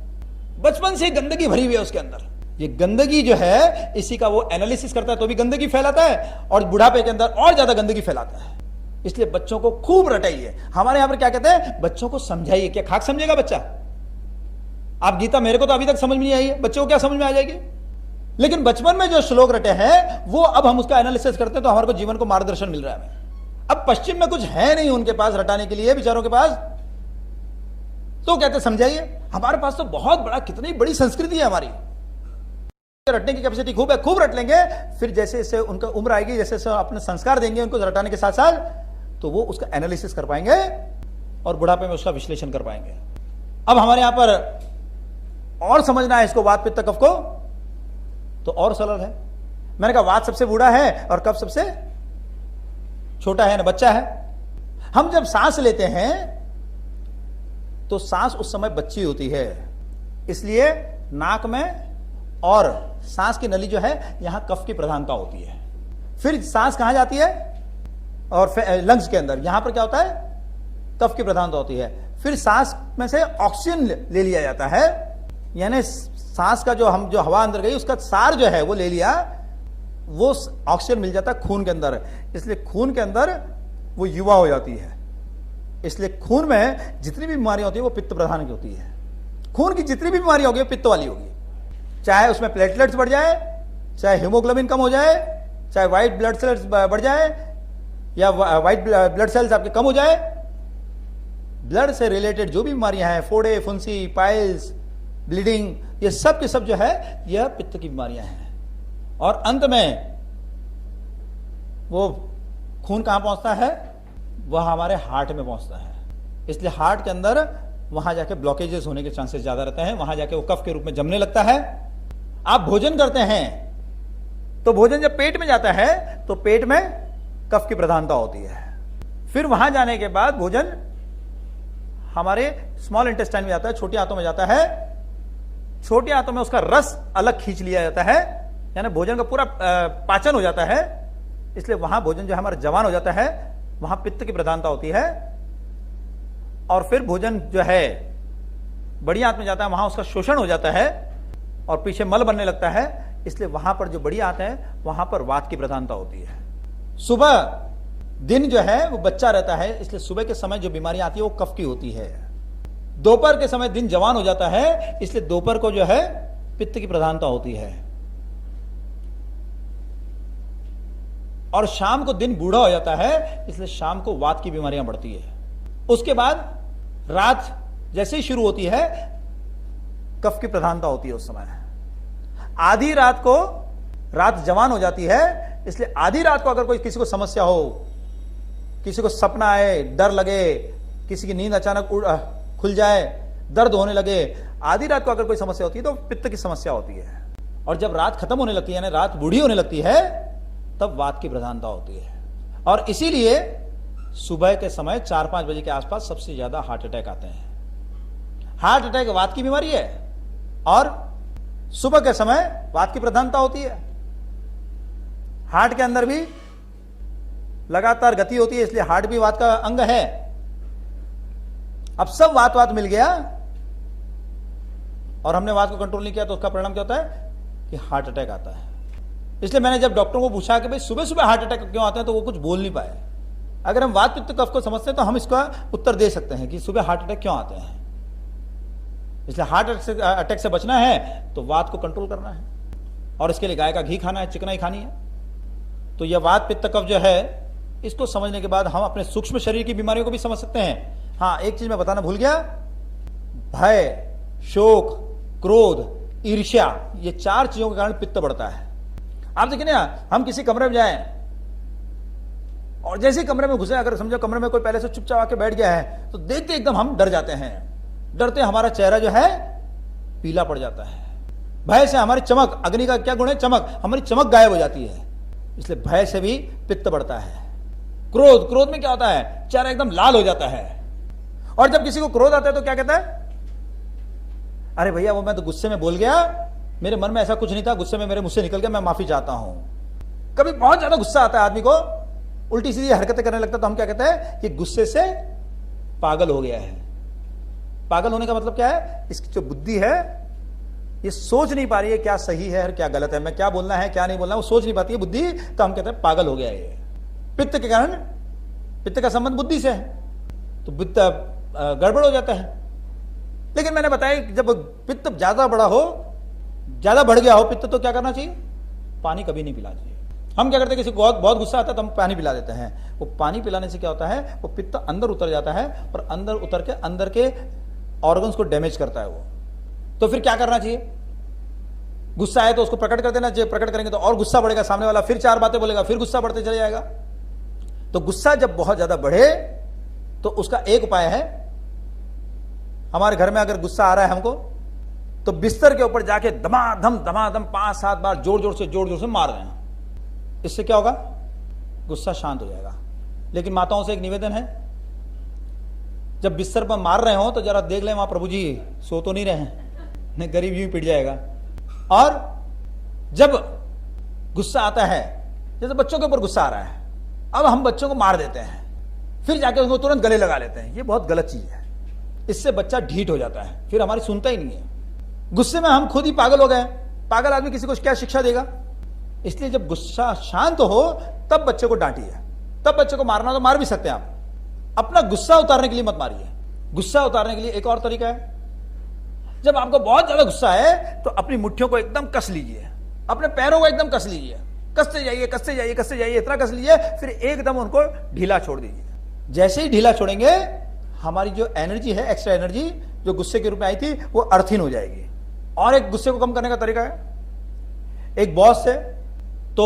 बचपन से गंदगी भरी हुई है उसके अंदर। ये गंदगी जो है इसी का वो एनालिसिस करता है तो भी गंदगी फैलाता है, और बुढ़ापे के अंदर और ज्यादा गंदगी फैलाता है। इसलिए बच्चों को खूब रटाइए। हमारे यहां पर क्या कहते हैं? बच्चों को समझाइए। क्या खाक समझेगा बच्चा? आप गीता, मेरे को तो अभी तक समझ में नहीं आई है, बच्चों को क्या समझ में आ जाएगी? लेकिन बचपन में जो श्लोक रटे हैं वो अब हम उसका एनालिसिस करते हैं तो हमारे को जीवन को मार्गदर्शन मिल रहा है। अब पश्चिम में कुछ है नहीं उनके पास रटाने के लिए, बेचारों के पास, तो कहते समझाइए। हमारे पास तो बहुत बड़ा, कितनी बड़ी संस्कृति है हमारी। रटने की कैपेसिटी खूब है, खूब रट लेंगे, फिर जैसे जैसे उनका उम्र आएगी, जैसे जैसे अपने संस्कार देंगे उनको रटाने के साथ साथ, तो वो उसका एनालिसिस कर पाएंगे और बुढ़ापे में उसका विश्लेषण कर पाएंगे। अब हमारे यहां पर और समझना है इसको, वात पित्त कफ को, तो और सरल है। मैंने कहा वात सबसे बूढ़ा है और कफ सबसे छोटा है ना, बच्चा है। हम जब सांस लेते हैं तो सांस उस समय बच्ची होती है, इसलिए नाक में और सांस की नली जो है यहां कफ की प्रधानता होती है। फिर सांस कहां जाती है, और लंग्स के अंदर, यहां पर क्या होता है, कफ की प्रधानता होती है। फिर सांस में से ऑक्सीजन ले लिया जाता है, यानी सांस का जो हवा अंदर गई उसका सार जो है वो ले लिया, वो ऑक्सीजन मिल जाता है खून के अंदर, इसलिए खून के अंदर वो युवा हो जाती है। इसलिए खून में जितनी भी बीमारियां होती है वो पित्त प्रधान की होती है। खून की जितनी भी बीमारी होगी वो पित्त वाली होगी, चाहे उसमें प्लेटलेट्स बढ़ जाए, चाहे हीमोग्लोबिन कम हो जाए, चाहे व्हाइट ब्लड सेल्स बढ़ जाए, या व्हाइट ब्लड सेल्स आपके कम हो जाए। ब्लड से रिलेटेड जो भी बीमारियां हैं, फोड़े, फुंसी, पाइल्स, ब्लीडिंग, ये सब के सब जो है यह पित्त की बीमारियां हैं। और अंत में वो खून कहां पहुंचता है, वह हमारे हार्ट में पहुंचता है। इसलिए हार्ट के अंदर वहां जाके ब्लॉकेजेस होने के चांसेस ज्यादा रहते हैं, वहां जाके वो कफ के रूप में जमने लगता है। आप भोजन करते हैं तो भोजन जब पेट में जाता है तो पेट में कफ की प्रधानता होती है। फिर वहां जाने के बाद भोजन हमारे स्मॉल इंटेस्टाइन में जाता है, छोटी आंतों में जाता है। छोटी आंतों में उसका रस अलग खींच लिया जाता है, यानी भोजन का पूरा पाचन हो जाता है। इसलिए वहां भोजन जो हमारा जवान हो जाता है, वहां पित्त की प्रधानता होती है। और फिर भोजन जो है बड़ी आंत में जाता है, वहां उसका शोषण हो जाता है और पीछे मल बनने लगता है। इसलिए वहां पर जो बड़ी आंत है वहां पर वात की प्रधानता होती है। सुबह दिन जो है वो बच्चा रहता है, इसलिए सुबह के समय जो बीमारी आती है वो कफ की होती है। दोपहर के समय दिन जवान हो जाता है, इसलिए दोपहर को जो है पित्त की प्रधानता होती है। और शाम को दिन बूढ़ा हो जाता है, इसलिए शाम को वात की बीमारियां बढ़ती है। उसके बाद रात जैसे ही शुरू होती है कफ की प्रधानता होती है। उस समय आधी रात को रात जवान हो जाती है, इसलिए आधी रात को अगर कोई किसी को समस्या हो, किसी को सपना आए, डर लगे, किसी की नींद अचानक खुल जाए, दर्द होने लगे, आधी रात को अगर कोई समस्या होती है तो पित्त की समस्या होती है। और जब रात खत्म होने लगती है, यानी रात बूढ़ी होने लगती है, तब वात की प्रधानता होती है। और इसीलिए सुबह के समय 4-5 बजे के आसपास सबसे ज्यादा हार्ट अटैक आते हैं। हार्ट अटैक वात की बीमारी है और सुबह के समय वात की प्रधानता होती है। हार्ट के अंदर भी लगातार गति होती है, इसलिए हार्ट भी वात का अंग है। अब सब वात मिल गया और हमने वात को कंट्रोल नहीं किया तो उसका परिणाम क्या होता है कि हार्ट अटैक आता है। इसलिए मैंने जब डॉक्टरों को पूछा कि भाई सुबह सुबह हार्ट अटैक क्यों आते हैं, तो वो कुछ बोल नहीं पाए। अगर हम वात पित्त कफ को समझते हैं तो हम इसका उत्तर दे सकते हैं कि सुबह हार्ट अटैक क्यों आते हैं। इसलिए हार्ट अटैक से बचना है तो वात को कंट्रोल करना है, और इसके लिए गाय का घी खाना है, चिकनाई खानी है। तो यह वात पित्त कफ जो है, इसको समझने के बाद हम अपने सूक्ष्म शरीर की बीमारियों को भी समझ सकते हैं। हाँ, एक चीज मैं बताना भूल गया, भय, शोक, क्रोध, ईर्ष्या, ये 4 चीजों के कारण पित्त बढ़ता है। आप देखिए ना, हम किसी कमरे में जाएं और जैसे ही कमरे में घुसे, अगर समझो कमरे में कोई पहले से चुपचाप आके बैठ गया है, तो देखते एकदम हम डर जाते हैं। डरते हमारा चेहरा जो है पीला पड़ जाता है। भय से हमारी चमक, अग्नि का क्या गुण है, चमक, हमारी चमक गायब हो जाती है। इसलिए भय से भी पित्त बढ़ता है। क्रोध, क्रोध में क्या होता है, चेहरा एकदम लाल हो जाता है। और जब किसी को क्रोध आता है तो क्या कहता है, अरे भैया वो मैं तो गुस्से में बोल गया, मेरे मन में ऐसा कुछ नहीं था, गुस्से में मेरे मुंह से निकल गया, मैं माफी चाहता हूं। कभी बहुत ज्यादा गुस्सा आता है आदमी को, उल्टी सीधी हरकतें करने लगता है, तो हम क्या कहते हैं कि गुस्से से पागल हो गया है। पागल होने का मतलब क्या है, इसकी जो बुद्धि है ये सोच नहीं पा रही है क्या सही है और क्या गलत है, मैं क्या बोलना है क्या नहीं बोलना, वो सोच नहीं पाती है बुद्धि, तो हम कहते हैं पागल हो गया है ये। पित्त के कारण, पित्त का संबंध बुद्धि से है, तो पित्त गड़बड़ हो जाता है। लेकिन मैंने बताया जब पित्त ज्यादा बड़ा हो, ज्यादा बढ़ गया हो पित्त, तो क्या करना चाहिए, पानी कभी नहीं पिलाना चाहिए। हम क्या करते हैं, किसी को बहुत गुस्सा आता है तो हम पानी पिला देते हैं। वो पानी पिलाने से क्या होता है, वो पित्त अंदर उतर जाता है और अंदर उतर के अंदर के ऑर्गन्स को डैमेज करता है वो। तो फिर क्या करना चाहिए, गुस्सा है तो उसको प्रकट कर देना, जब प्रकट करेंगे तो और गुस्सा बढ़ेगा, सामने वाला फिर 4 बातें बोलेगा, फिर गुस्सा बढ़ते चले जाएगा। तो गुस्सा जब बहुत ज्यादा बढ़े तो उसका एक उपाय है, हमारे घर में अगर गुस्सा आ रहा है हमको, तो बिस्तर के ऊपर जाके धमाधम 5-7 बार जोर जोर से मार देना। इससे क्या होगा? गुस्सा शांत हो जाएगा। लेकिन माताओं से एक निवेदन है, जब बिस्तर पर मार रहे हो तो जरा देख लें वहां प्रभु जी सो तो नहीं रहे हैं, नहीं गरीब यूं ही पिट जाएगा। और जब गुस्सा आता है, जैसे बच्चों के ऊपर गुस्सा आ रहा है, अब हम बच्चों को मार देते हैं, फिर जाके उनको तुरंत गले लगा लेते हैं, ये बहुत गलत चीज है। इससे बच्चा ढीठ हो जाता है, फिर हमारी सुनता ही नहीं है। गुस्से में हम खुद ही पागल हो गए। पागल आदमी किसी को क्या शिक्षा देगा? इसलिए जब गुस्सा शांत हो तब बच्चे को डांटिए। तब बच्चे को मारना तो मार भी सकते हैं आप, अपना गुस्सा उतारने के लिए मत मारिए। गुस्सा उतारने के लिए एक और तरीका है, जब आपको बहुत ज्यादा गुस्सा है तो अपनी मुट्ठियों को एकदम कस लीजिए, अपने पैरों को एकदम कस लीजिए, कसते जाइए, इतना कस लीजिए, फिर एकदम उनको ढीला छोड़ दीजिए। जैसे ही ढीला छोड़ेंगे, हमारी जो एनर्जी है, एक्स्ट्रा एनर्जी जो गुस्से के रूप में आई थी, वो अर्थिन हो जाएगी। और एक गुस्से को कम करने का तरीका है, एक बॉस है तो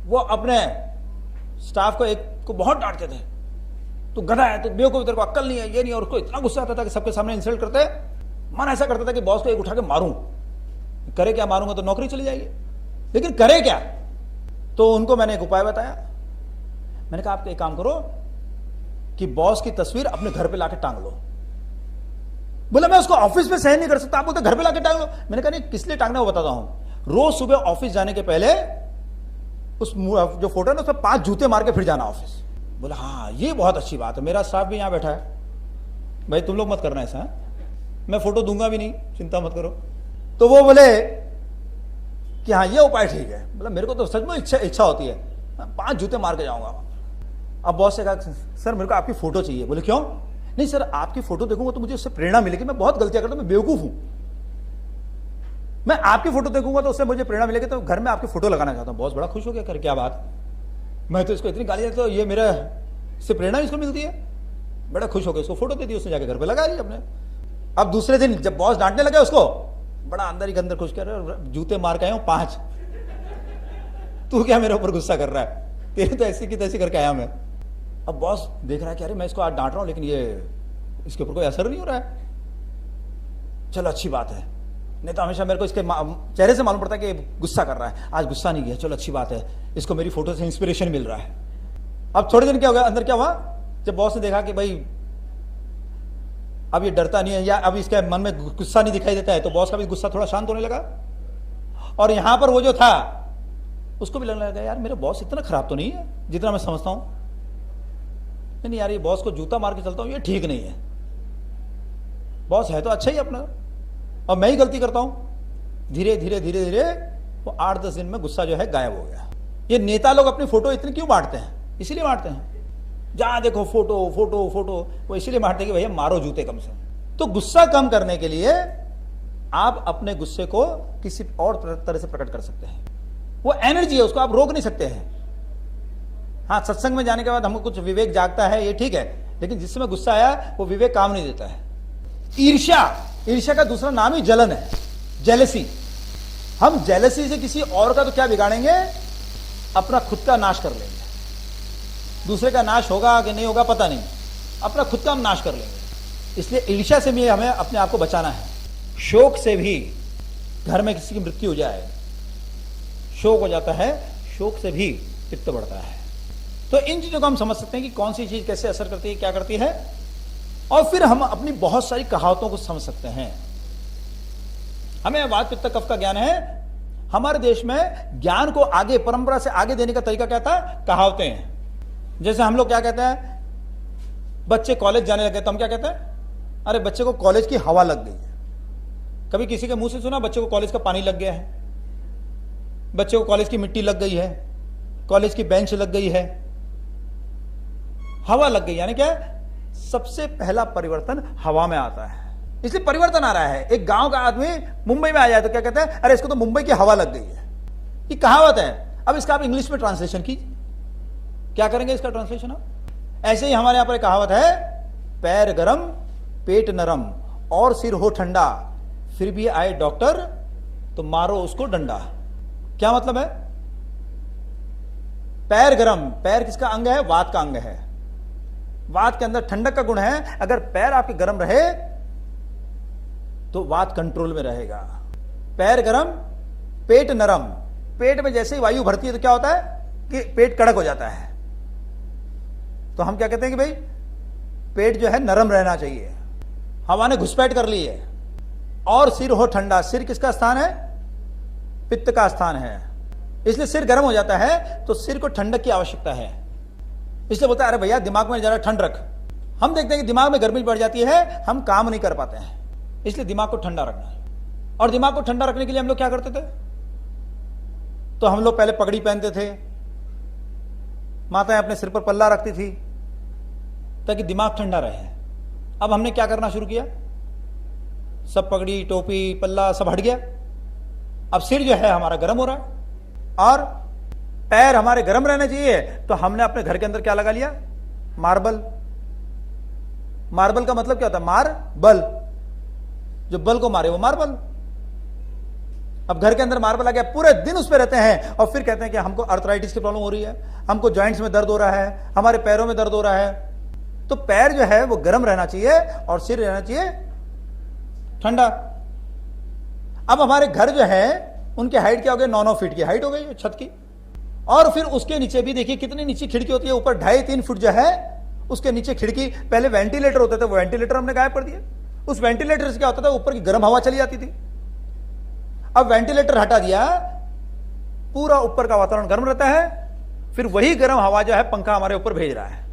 वो अपने स्टाफ को एक को बहुत डांटते थे, तो गधा है, तो बेवकूफ, तेरे को अक्ल नहीं है, ये नहीं, और उसको इतना गुस्सा आता था कि सबके सामने इंसल्ट करते, मन ऐसा करता था कि बॉस को एक उठा के मारूं। करे क्या? मारूंगा तो नौकरी चली जाएगी। लेकिन करे क्या? तो उनको मैंने एक उपाय बताया। मैंने कहा आप एक काम करो कि बॉस की तस्वीर अपने घर पे लाके टांग लो। बोला मैं उसको ऑफिस में सहन नहीं कर सकता, आप बोलते घर पे लाके टांग लो। मैंने कहा नहीं, किस लिए टांगना वो बताता हूं। रोज सुबह ऑफिस जाने के पहले उस जो फोटो है ना, उस पर 5 जूते मार के फिर जाना ऑफिस। बोला हाँ ये बहुत अच्छी बात है, मेरा स्टाफ भी यहां बैठा है, भाई तुम लोग मत करना ऐसा, मैं फोटो दूंगा भी नहीं, चिंता मत करो। तो वो बोले कि हाँ ये उपाय ठीक है। बोला मेरे को तो सच में इच्छा होती है, 5 जूते मार के जाऊंगा। अब बॉस से कहा सर मेरे को आपकी फोटो चाहिए। बोले क्यों? नहीं सर आपकी फोटो देखूंगा तो मुझे उससे प्रेरणा मिलेगी, मैं बहुत गलतियां करता हूं, मैं बेवकूफ हूं, मैं आपकी फोटो देखूंगा तो उससे मुझे प्रेरणा मिलेगी, तो घर में आपकी फोटो लगाना चाहता हूं। बॉस बड़ा खुश हो गया, कर क्या बात, मैं तो इसको इतनी गाली देता हूं, ये मेरा इससे प्रेरणा इसको मिलती है। बड़ा खुश हो गया, उसको फोटो दे दी, उसने जाके घर पे लगा ली अपने। अब दूसरे दिन जब बॉस डांटने लगे उसको, बड़ा अंदर ही अंदर खुश कर रहे, जूते मार के आया हूं 5, तू क्या मेरे ऊपर गुस्सा कर रहा है, तेरे तो ऐसी की तैसी करके आया मैं। अब बॉस देख रहा है कि अरे मैं इसको आज डांट रहा हूं लेकिन ये इसके ऊपर कोई असर नहीं हो रहा है, चलो अच्छी बात है, नहीं तो हमेशा मेरे को इसके चेहरे से मालूम पड़ता है कि गुस्सा कर रहा है, आज गुस्सा नहीं किया, चलो अच्छी बात है, इसको मेरी फोटो से इंस्पिरेशन मिल रहा है। अब थोड़े दिन क्या हो गया, अंदर क्या हुआ, जब बॉस ने देखा कि भाई अब ये डरता नहीं है या अब इसके मन में गुस्सा नहीं दिखाई देता है, तो बॉस का भी गुस्सा थोड़ा शांत होने लगा। और यहां पर वो जो था उसको भी लगने लगा यार मेरा बॉस इतना खराब तो नहीं है जितना मैं समझता हूं, नहीं यार ये बॉस को जूता मार के चलता हूं ये ठीक नहीं है, बॉस है तो अच्छा ही अपना और मैं ही गलती करता हूं। धीरे धीरे धीरे धीरे वो 8-10 दिन में गुस्सा जो है गायब हो गया। ये नेता लोग अपनी फोटो इतनी क्यों बांटते हैं? इसीलिए बांटते हैं, जहां देखो फोटो फोटो फोटो, वो इसीलिए बांटते हैं कि भैया मारो जूते कम से। तो गुस्सा कम करने के लिए आप अपने गुस्से को किसी और तरह से प्रकट कर सकते हैं। वो एनर्जी है, उसको आप रोक नहीं सकते हैं। हाँ सत्संग में जाने के बाद हमको कुछ विवेक जागता है ये ठीक है, लेकिन जिस समय गुस्सा आया वो विवेक काम नहीं देता है। ईर्ष्या, ईर्ष्या का दूसरा नाम ही जलन है, जेलसी। हम जेलसी से किसी और का तो क्या बिगाड़ेंगे, अपना खुद का नाश कर लेंगे। दूसरे का नाश होगा कि नहीं होगा पता नहीं, अपना खुद का हम नाश कर लेंगे। इसलिए ईर्ष्या से भी हमें अपने आप को बचाना है। शोक से भी, घर में किसी की मृत्यु हो जाए शोक हो जाता है, शोक से भी पित्त बढ़ता है। तो इन चीजों को हम समझ सकते हैं कि कौन सी चीज कैसे असर करती है, क्या करती है, और फिर हम अपनी बहुत सारी कहावतों को समझ सकते हैं। हमें वात पित्त कफ का ज्ञान है। हमारे देश में ज्ञान को आगे, परंपरा से आगे देने का तरीका क्या था, कहावतें हैं। जैसे हम लोग क्या कहते हैं, बच्चे कॉलेज जाने लगे तो हम क्या कहते हैं, अरे बच्चे को कॉलेज की हवा लग गई है। कभी किसी के मुंह से सुना बच्चे को कॉलेज का पानी लग गया है, बच्चे को कॉलेज की मिट्टी लग गई है, कॉलेज की बेंच लग गई है, हवा लग गई। यानी क्या, सबसे पहला परिवर्तन हवा में आता है, इसलिए परिवर्तन आ रहा है। एक गांव का आदमी मुंबई में आ जाए तो क्या कहते हैं, अरे इसको तो मुंबई की हवा लग गई है। ये कहावत है। अब इसका आप इंग्लिश में ट्रांसलेशन कीजिए, क्या करेंगे इसका ट्रांसलेशन आप? ऐसे ही हमारे यहां पर एक कहावत है, पैर गरम पेट नरम और सिर हो ठंडा, फिर भी आए डॉक्टर तो मारो उसको डंडा। क्या मतलब है? पैर गरम, पैर किसका अंग है? वात का अंग है। वात के अंदर ठंडक का गुण है। अगर पैर आपके गर्म रहे तो वात कंट्रोल में रहेगा। पैर गरम, पेट नरम। पेट में जैसे ही वायु भरती है तो क्या होता है कि पेट कड़क हो जाता है। तो हम क्या कहते हैं कि भाई पेट जो है नरम रहना चाहिए। हवा ने घुसपैठ कर ली है। और सिर हो ठंडा। सिर किसका स्थान है? पित्त का स्थान है। इसलिए सिर गर्म हो जाता है तो सिर को ठंडक की आवश्यकता है। इसलिए बोलता है अरे भैया दिमाग में जरा ठंड रख। हम देखते हैं कि दिमाग में गर्मी बढ़ जाती है, हम काम नहीं कर पाते हैं। इसलिए दिमाग को ठंडा रखना है। और दिमाग को ठंडा रखने के लिए हम लोग क्या करते थे? तो हम लोग पहले पगड़ी पहनते थे, माताएं अपने सिर पर पल्ला रखती थी ताकि दिमाग ठंडा रहे। अब हमने क्या करना शुरू किया? सब पगड़ी, टोपी, पल्ला सब हट गया। अब सिर जो है हमारा गर्म हो रहा है और पैर हमारे गर्म रहने चाहिए। तो हमने अपने घर के अंदर क्या लगा लिया? मार्बल। मार्बल का मतलब क्या होता है? मार बल। जो बल को मारे वो मार्बल। अब घर के अंदर मार्बल आ गया, पूरे दिन उस पर रहते हैं और फिर कहते हैं कि हमको अर्थराइटिस की प्रॉब्लम हो रही है, हमको जॉइंट्स में दर्द हो रहा है, हमारे पैरों में दर्द हो रहा है। तो पैर जो है वो गर्म रहना चाहिए और सिर रहना चाहिए ठंडा। अब हमारे घर जो है उनकी हाइट क्या हो गई? 9-9 फीट की हाइट हो गई छत की। और फिर उसके नीचे भी देखिए कितनी नीचे खिड़की होती है, ऊपर 2.5-3 फुट जो है उसके नीचे खिड़की। पहले वेंटिलेटर होते थे, वो वेंटिलेटर हमने गायब कर दिया। उस वेंटिलेटर से क्या होता था? ऊपर की गर्म हवा चली जाती थी। अब वेंटिलेटर हटा दिया, पूरा ऊपर का वातावरण गर्म रहता है। फिर वही गर्म हवा जो है पंखा हमारे ऊपर भेज रहा है।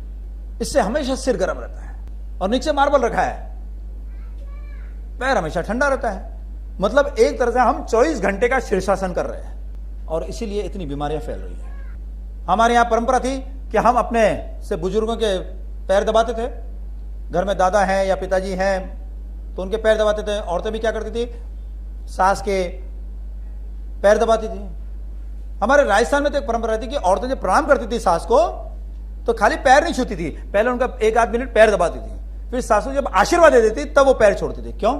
इससे हमेशा सिर गर्म रहता है। और नीचे मार्बल रखा है, पैर हमेशा ठंडा रहता है। मतलब एक तरह से हम 24 घंटे का शीर्षासन कर रहे हैं और इसीलिए इतनी बीमारियां फैल रही है। हमारे यहां परंपरा थी कि हम अपने से बुजुर्गों के पैर दबाते थे। घर में दादा हैं या पिताजी हैं तो उनके पैर दबाते थे। औरतें भी क्या करती थी? सास के पैर दबाती थी। हमारे राजस्थान में तो एक परंपरा थी कि औरतें जब प्रणाम करती थी सास को तो खाली पैर नहीं छूती थी, पहले उनका 1-8 मिनट पैर दबाती थी। फिर सासू जब आशीर्वाद दे देती तब वो पैर छोड़ती थी। क्यों?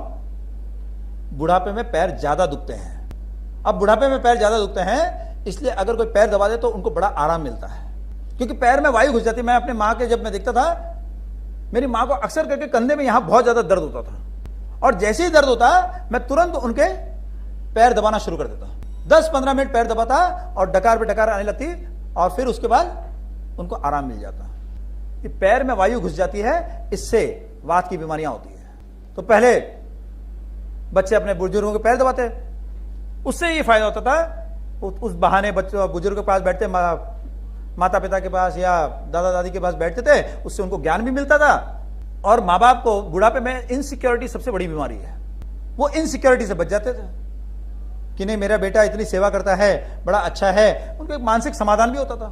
बुढ़ापे में पैर ज्यादा दुखते हैं। अब बुढ़ापे में पैर ज्यादा दुखते हैं इसलिए अगर कोई पैर दबा दे तो उनको बड़ा आराम मिलता है, क्योंकि पैर में वायु घुस जाती है। मैं अपने माँ के जब मैं देखता था, मेरी माँ को अक्सर करके कंधे में यहां बहुत ज्यादा दर्द होता था और जैसे ही दर्द होता मैं तुरंत उनके पैर दबाना शुरू कर देता। 10-15 मिनट पैर दबाता और डकार पे डकार आने लगती और फिर उसके बाद उनको आराम मिल जाता। कि पैर में वायु घुस जाती है, इससे वात की बीमारियां होती है। तो पहले बच्चे अपने बुजुर्गों के पैर दबाते, उससे ये फायदा होता था। उस बहाने बच्चों बुजुर्ग के पास बैठते, माता पिता के पास या दादा दादी के पास बैठते थे, उससे उनको ज्ञान भी मिलता था। और माँ बाप को बुढ़ापे में इनसिक्योरिटी सबसे बड़ी बीमारी है, वो इनसिक्योरिटी से बच जाते थे कि नहीं मेरा बेटा इतनी सेवा करता है, बड़ा अच्छा है। उनको एक मानसिक समाधान भी होता था,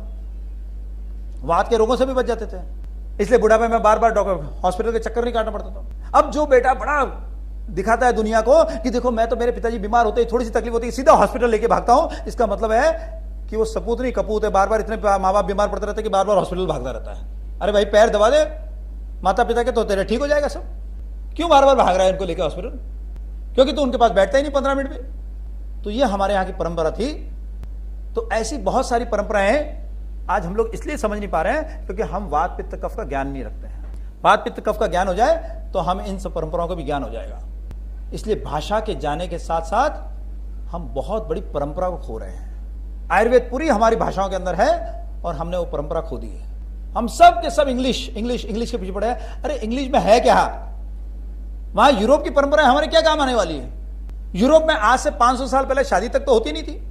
वात के रोगों से भी बच जाते थे। इसलिए बुढ़ापे में बार बार डॉक्टर हॉस्पिटल के चक्कर नहीं काटना पड़ता था। अब जो बेटा बड़ा दिखाता है दुनिया को कि देखो मैं तो, मेरे पिताजी बीमार होते ही थोड़ी सी तकलीफ होती है सीधा हॉस्पिटल लेके भागता हूं, इसका मतलब है कि वो सपूत नहीं कपूत है। बार बार इतने माँ बाप बीमार पड़ते रहते कि बार बार हॉस्पिटल भागता रहता है। अरे भाई पैर दबा दे माता पिता के तो तेरे ठीक हो जाएगा सब। क्यों बार बार भाग रहा है उनको लेकर हॉस्पिटल? क्योंकि तो उनके पास बैठता ही नहीं 15 मिनट में। तो ये हमारे यहाँ की परंपरा थी। तो ऐसी बहुत सारी परंपराएं आज हम लोग इसलिए समझ नहीं पा रहे हैं क्योंकि हम वात पित्त कफ का ज्ञान नहीं रखते हैं। वात पित्त कफ का ज्ञान हो जाए तो हम इन सब परंपराओं का भी ज्ञान हो जाएगा। इसलिए भाषा के जाने के साथ साथ हम बहुत बड़ी परंपरा को खो रहे हैं। आयुर्वेद पूरी हमारी भाषाओं के अंदर है और हमने वो परंपरा खो दी है। हम सब के सब इंग्लिश इंग्लिश इंग्लिश के पीछे पड़े हैं। अरे इंग्लिश में है क्या? वहां यूरोप की परंपरा हमारे क्या काम आने वाली है? यूरोप में आज से 500 साल पहले शादी तक तो होती नहीं थी।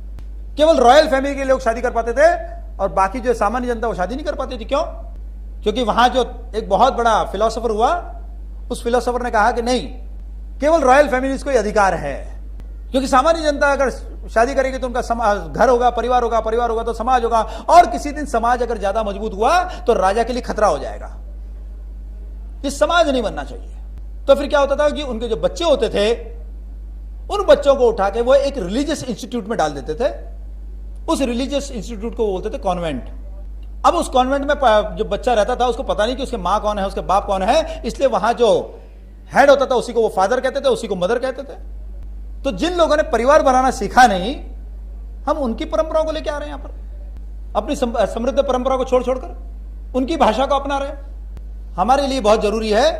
केवल रॉयल फैमिली के लोग शादी कर पाते थे और बाकी जो सामान्य जनता वो शादी नहीं कर पाती थी। क्यों? क्योंकि वहां जो एक बहुत बड़ा फिलोसोफर हुआ, उस फिलोसोफर ने कहा कि नहीं, केवल रॉयल फैमिलीज को ही अधिकार है। क्योंकि सामान्य जनता अगर शादी करेगी तो उनका घर होगा, परिवार होगा, परिवार होगा तो समाज होगा, और किसी दिन समाज अगर ज्यादा मजबूत हुआ तो राजा के लिए खतरा हो जाएगा। ये समाज नहीं बनना चाहिए। तो फिर क्या होता था कि उनके जो बच्चे होते थे उन बच्चों को उठा के वो एक रिलीजियस इंस्टीट्यूट में डाल देते थे। उस रिलीजियस इंस्टीट्यूट को बोलते थे कॉन्वेंट। अब उस कॉन्वेंट में जो बच्चा रहता था उसको पता नहीं कि उसके माँ कौन है, उसके बाप कौन है, इसलिए वहां जो हेड होता था उसी को वो फादर कहते थे, उसी को मदर कहते थे। तो जिन लोगों ने परिवार बनाना सीखा नहीं, हम उनकी परंपराओं को लेके आ रहे हैं यहां पर, अपनी समृद्ध परंपरा को छोड़ छोड़कर उनकी भाषा को अपना रहे हैं। हमारे लिए बहुत जरूरी है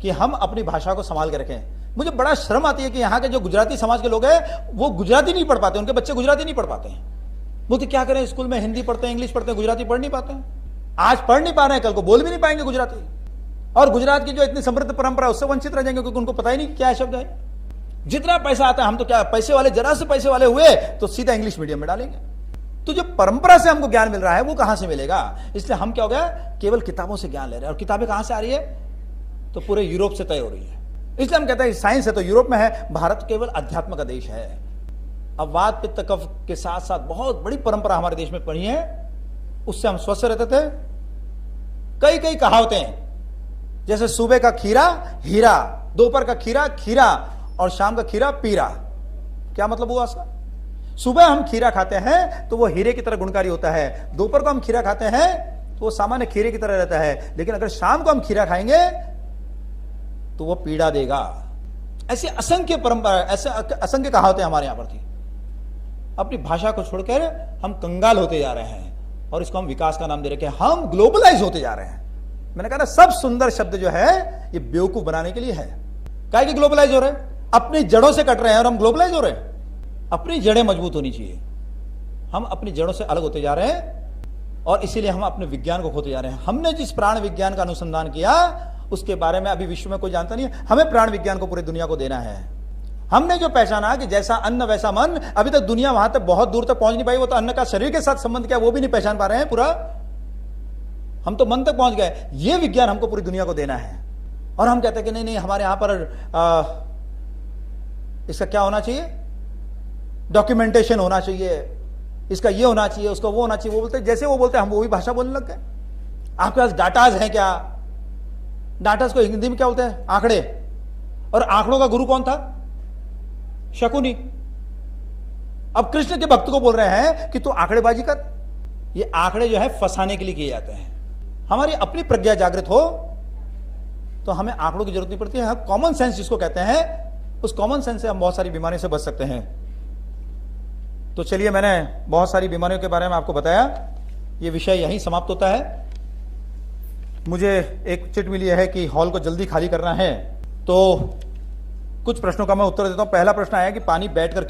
कि हम अपनी भाषा को संभाल के रखें। मुझे बड़ा शर्म आती है कि यहां के जो गुजराती समाज के लोग हैं वो गुजराती नहीं पढ़ पाते, उनके बच्चे गुजराती नहीं पढ़ पाते हैं। वो तो क्या करें, स्कूल में हिंदी पढ़ते हैं, इंग्लिश पढ़ते हैं, गुजराती पढ़ नहीं पाते हैं। आज पढ़ नहीं पा रहे हैं, कल को बोल भी नहीं पाएंगे गुजराती, और गुजरात की जो इतनी समृद्ध परंपरा है उससे वंचित रह जाएंगे, क्योंकि उनको पता ही नहीं क्या शब्द है। जितना पैसा आता है, हम तो क्या पैसे वाले, जरा से पैसे वाले हुए तो सीधा इंग्लिश मीडियम में डालेंगे। तो जो परंपरा से हमको ज्ञान मिल रहा है वो कहां से मिलेगा? इसलिए हम क्या हो गया, केवल किताबों से ज्ञान ले रहे हैं। और किताबें कहां से आ रही है? तो पूरे यूरोप से तय हो रही है। इसलिए हम कहते हैं साइंस है तो यूरोप में है, भारत केवल अध्यात्म का देश है। अब वात पित्त कफ के साथ साथ बहुत बड़ी परंपरा हमारे देश में पड़ी है, उससे हम स्वस्थ रहते थे। कई कई कहावतें, जैसे सुबह का खीरा हीरा, दोपहर का खीरा खीरा और शाम का खीरा पीरा। क्या मतलब हुआ उसका? सुबह हम खीरा खाते हैं तो वो हीरे की तरह गुणकारी होता है, दोपहर को हम खीरा खाते हैं तो वो सामान्य खीरे की तरह रहता है, लेकिन अगर शाम को हम खीरा खाएंगे तो वो पीड़ा देगा। ऐसे असंख्य परंपरा, ऐसे असंख्य कहावतें हमारे यहां पर थी। अपनी भाषा को छोड़कर हम कंगाल होते जा रहे हैं और इसको हम विकास का नाम दे रखे हैं। हम ग्लोबलाइज होते जा रहे हैं। मैंने कहा ना, सब सुंदर शब्द जो है ये बेवकूफ बनाने के लिए है। क्या कि ग्लोबलाइज हो रहे हैं, अपनी जड़ों से कट रहे हैं और हम ग्लोबलाइज हो रहे हैं। अपनी जड़ें मजबूत होनी चाहिए। हम अपनी जड़ों से अलग होते जा रहे हैं और इसीलिए हम अपने विज्ञान को खोते जा रहे हैं। हमने जिस प्राण विज्ञान का अनुसंधान किया उसके बारे में अभी विश्व में कोई जानता नहीं है। हमें प्राण विज्ञान को पूरी दुनिया को देना है। हमने जो पहचाना कि जैसा अन्न वैसा मन, अभी तक दुनिया वहां तक बहुत दूर तक पहुंच नहीं पाई। वो तो अन्न का शरीर के साथ संबंध क्या वो भी नहीं पहचान पा रहे हैं पूरा। हम तो मन तक पहुंच गए। ये विज्ञान हमको पूरी दुनिया को देना है। और हम कहते हैं कि नहीं नहीं, हमारे यहां पर इसका क्या होना चाहिए, डॉक्यूमेंटेशन होना चाहिए, इसका ये होना चाहिए, उसका वो होना चाहिए। वो बोलते जैसे वो बोलते हम वो भी भाषा बोलने लग गए। आपके पास डाटाज हैं क्या? डाटाज को हिंदी में क्या बोलते हैं? आंकड़े। और आंकड़ों का गुरु कौन था? शकुनी। अब कृष्ण के भक्त को बोल रहे हैं कि तू आंकड़ेबाजी कर। ये आंकड़े जो है फंसाने के लिए किए जाते हैं। हमारी अपनी प्रज्ञा जागृत हो तो हमें आंकड़ों की जरूरत नहीं पड़ती है। कॉमन सेंस जिसको कहते हैं, उस कॉमन सेंस से हम बहुत सारी बीमारियों से बच सकते हैं। तो चलिए, मैंने बहुत सारी बीमारियों के बारे में आपको बताया। ये विषय यहीं समाप्त होता है। मुझे एक चिट मिली है कि हॉल को जल्दी खाली करना है, तो कुछ प्रश्नों का मैं उत्तर देता हूं। पहला प्रश्न आया कि पानी बैठ कर